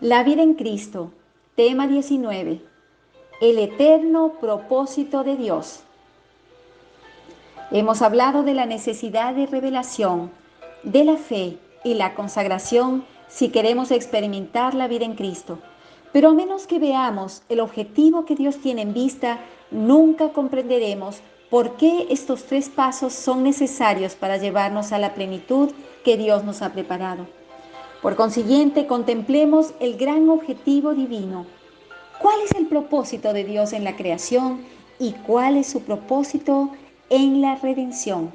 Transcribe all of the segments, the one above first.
La vida en Cristo, tema 19. El eterno propósito de Dios. Hemos hablado de la necesidad de revelación, de la fe y la consagración si queremos experimentar la vida en Cristo. Pero a menos que veamos el objetivo que Dios tiene en vista, nunca comprenderemos por qué estos tres pasos son necesarios para llevarnos a la plenitud que Dios nos ha preparado. Por consiguiente, contemplemos el gran objetivo divino. ¿Cuál es el propósito de Dios en la creación y cuál es su propósito en la redención?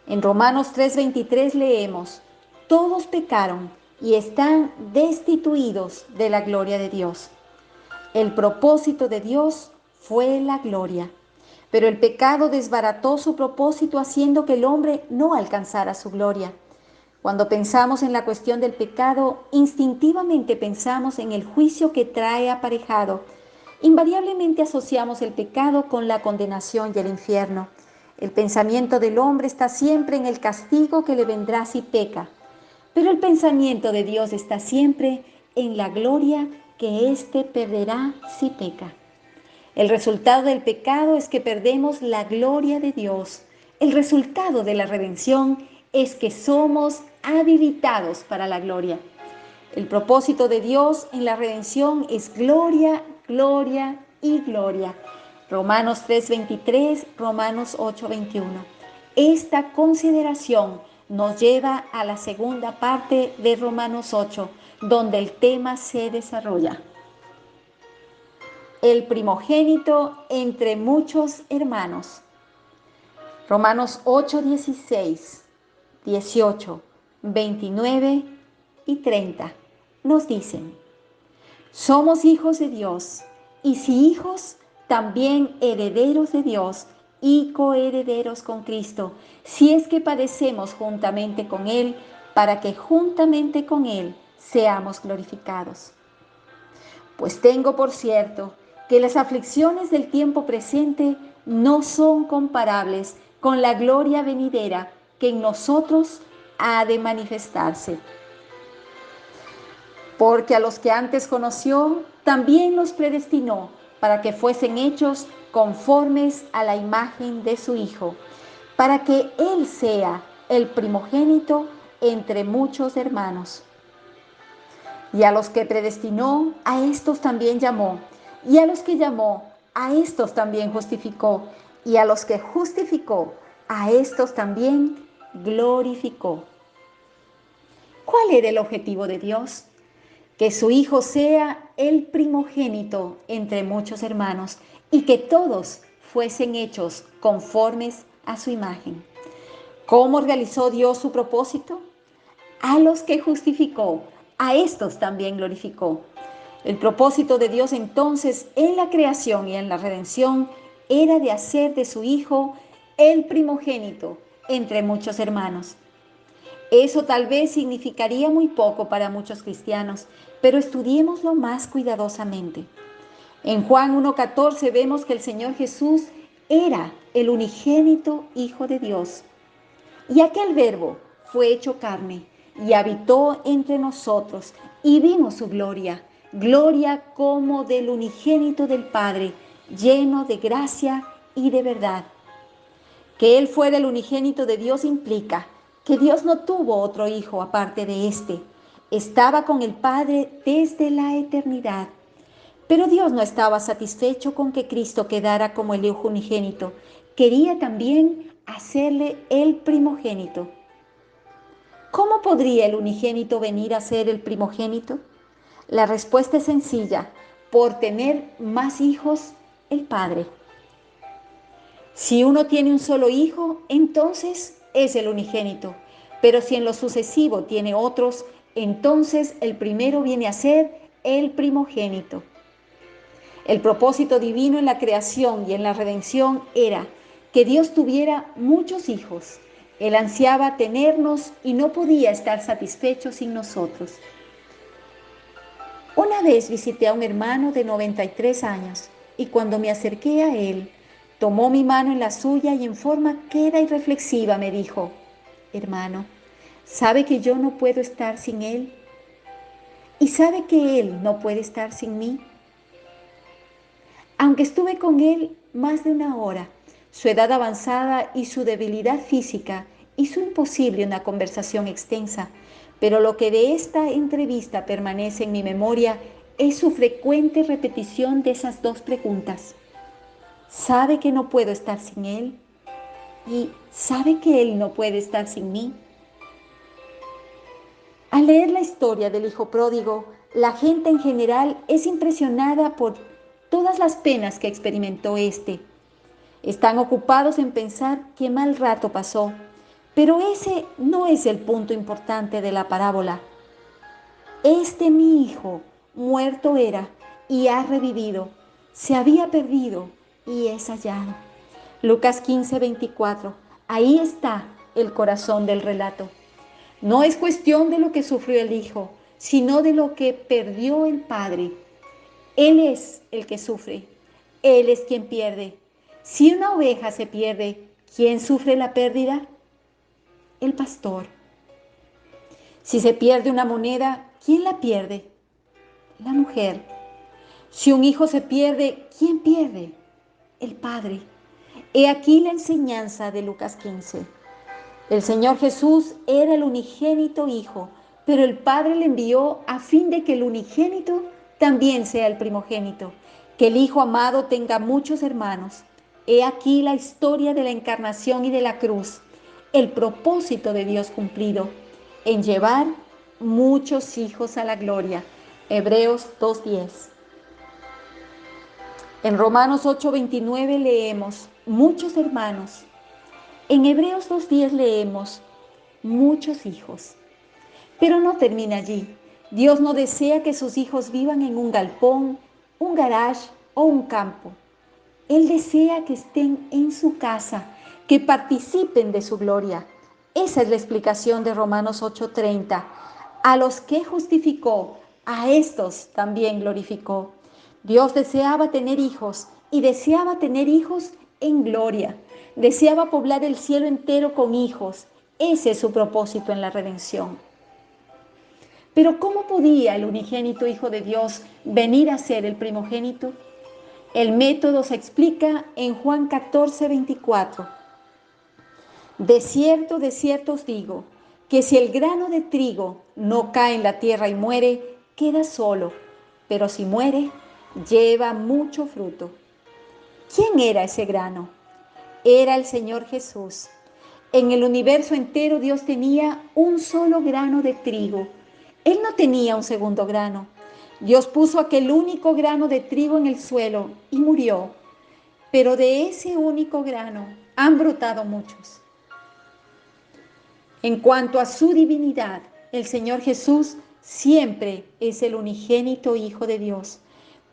En Romanos 3:23 leemos: todos pecaron y están destituidos de la gloria de Dios. El propósito de Dios fue la gloria, pero el pecado desbarató su propósito haciendo que el hombre no alcanzara su gloria. Cuando pensamos en la cuestión del pecado, instintivamente pensamos en el juicio que trae aparejado. Invariablemente asociamos el pecado con la condenación y el infierno. El pensamiento del hombre está siempre en el castigo que le vendrá si peca, pero el pensamiento de Dios está siempre en la gloria que éste perderá si peca. El resultado del pecado es que perdemos la gloria de Dios. El resultado de la redención es que somos habilitados para la gloria. El propósito de Dios en la redención es gloria, gloria y gloria. Romanos 3:23, Romanos 8:21. Esta consideración nos lleva a la segunda parte de Romanos 8, donde el tema se desarrolla. El primogénito entre muchos hermanos. Romanos 8, 16, 18, 29 y 30 nos dicen: somos hijos de Dios, y si hijos, también herederos de Dios y coherederos con Cristo, si es que padecemos juntamente con Él, para que juntamente con Él seamos glorificados. Pues tengo por cierto que las aflicciones del tiempo presente no son comparables con la gloria venidera que en nosotros ha de manifestarse. Porque a los que antes conoció, también los predestinó para que fuesen hechos conformes a la imagen de su Hijo, para que Él sea el primogénito entre muchos hermanos. Y a los que predestinó, a estos también llamó. Y a los que llamó, a estos también justificó. Y a los que justificó, a estos también glorificó. ¿Cuál era el objetivo de Dios? Que su Hijo sea el primogénito entre muchos hermanos y que todos fuesen hechos conformes a su imagen. ¿Cómo realizó Dios su propósito? A los que justificó, a estos también glorificó. El propósito de Dios entonces en la creación y en la redención era de hacer de su Hijo el primogénito entre muchos hermanos. Eso tal vez significaría muy poco para muchos cristianos, pero estudiémoslo más cuidadosamente. En Juan 1:14 vemos que el Señor Jesús era el unigénito Hijo de Dios. Y aquel Verbo fue hecho carne y habitó entre nosotros y vimos su gloria, gloria como del unigénito del Padre, lleno de gracia y de verdad. Que Él fuera el unigénito de Dios implica que Dios no tuvo otro hijo aparte de éste. Estaba con el Padre desde la eternidad. Pero Dios no estaba satisfecho con que Cristo quedara como el Hijo unigénito. Quería también hacerle el primogénito. ¿Cómo podría el unigénito venir a ser el primogénito? La respuesta es sencilla: por tener más hijos el Padre. Si uno tiene un solo hijo, entonces es el unigénito. Pero si en lo sucesivo tiene otros, entonces el primero viene a ser el primogénito. El propósito divino en la creación y en la redención era que Dios tuviera muchos hijos. Él ansiaba tenernos y no podía estar satisfecho sin nosotros. Una vez visité a un hermano de 93 años y cuando me acerqué a él, tomó mi mano en la suya y en forma queda y reflexiva me dijo: hermano, ¿sabe que yo no puedo estar sin él? y sabe que Él no puede estar sin mí. Aunque estuve con Él más de una hora, su edad avanzada y su debilidad física hizo imposible una conversación extensa, pero lo que de esta entrevista permanece en mi memoria es su frecuente repetición de esas dos preguntas. ¿Sabe que no puedo estar sin Él? ¿Y sabe que Él no puede estar sin mí? Al leer la historia del hijo pródigo, la gente en general es impresionada por todas las penas que experimentó éste. Están ocupados en pensar qué mal rato pasó, pero ese no es el punto importante de la parábola. Este mi hijo, muerto era y ha revivido, se había perdido y es hallado. Lucas 15:24. Ahí está el corazón del relato. No es cuestión de lo que sufrió el hijo, sino de lo que perdió el padre. Él es el que sufre, él es quien pierde. Si una oveja se pierde, ¿quién sufre la pérdida? El pastor. Si se pierde una moneda, ¿quién la pierde? La mujer. Si un hijo se pierde, ¿quién pierde? El padre. He aquí la enseñanza de Lucas 15. El Señor Jesús era el unigénito Hijo, pero el Padre le envió a fin de que el unigénito también sea el primogénito, que el Hijo amado tenga muchos hermanos. He aquí la historia de la encarnación y de la cruz, el propósito de Dios cumplido, en llevar muchos hijos a la gloria. Hebreos 2:10. En Romanos 8:29 leemos, muchos hermanos. En Hebreos 2:10 leemos, muchos hijos. Pero no termina allí. Dios no desea que sus hijos vivan en un galpón, un garage o un campo. Él desea que estén en su casa, que participen de su gloria. Esa es la explicación de Romanos 8:30. A los que justificó, a estos también glorificó. Dios deseaba tener hijos y deseaba tener hijos en gloria. Deseaba poblar el cielo entero con hijos. Ese es su propósito en la redención. Pero ¿cómo podía el unigénito Hijo de Dios venir a ser el primogénito? El método se explica en Juan 14:24. De cierto os digo, que si el grano de trigo no cae en la tierra y muere, queda solo, pero si muere, lleva mucho fruto. ¿Quién era ese grano? Era el Señor Jesús. En el universo entero Dios tenía un solo grano de trigo. Él no tenía un segundo grano. Dios puso aquel único grano de trigo en el suelo y murió. Pero de ese único grano han brotado muchos. En cuanto a su divinidad, el Señor Jesús siempre es el unigénito Hijo de Dios.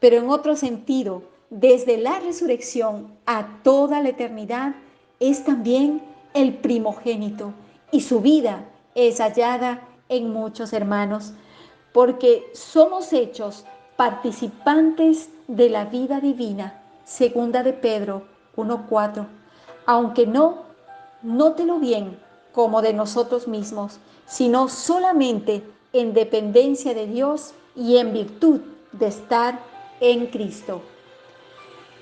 Pero en otro sentido, desde la resurrección a toda la eternidad, es también el primogénito y su vida es hallada en muchos hermanos, porque somos hechos participantes de la vida divina. Segunda de Pedro 1:4. Aunque no, nótelo bien, como de nosotros mismos, sino solamente en dependencia de Dios y en virtud de estar en Cristo.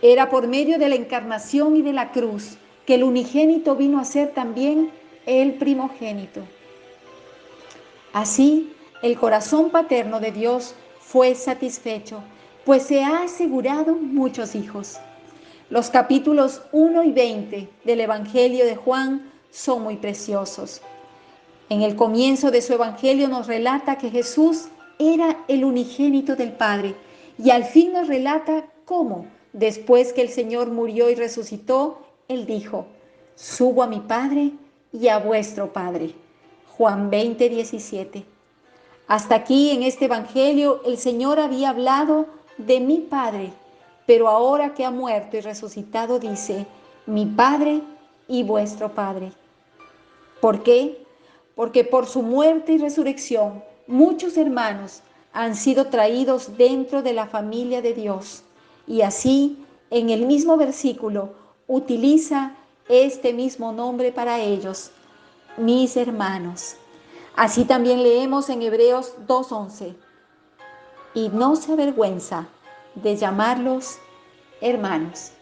Era por medio de la encarnación y de la cruz que el unigénito vino a ser también el primogénito. Así, el corazón paterno de Dios fue satisfecho, pues se ha asegurado muchos hijos. Los capítulos 1 y 20 del Evangelio de Juan son muy preciosos. En el comienzo de su Evangelio nos relata que Jesús era el unigénito del Padre y al fin nos relata cómo, después que el Señor murió y resucitó, Él dijo, subo a mi Padre y a vuestro Padre. Juan 20:17. Hasta aquí en este Evangelio el Señor había hablado de mi Padre, pero ahora que ha muerto y resucitado dice, mi Padre y vuestro Padre. ¿Por qué? Porque por su muerte y resurrección muchos hermanos han sido traídos dentro de la familia de Dios. Y así, en el mismo versículo, utiliza este mismo nombre para ellos, mis hermanos. Así también leemos en Hebreos 2:11. y no se avergüenza de llamarlos hermanos.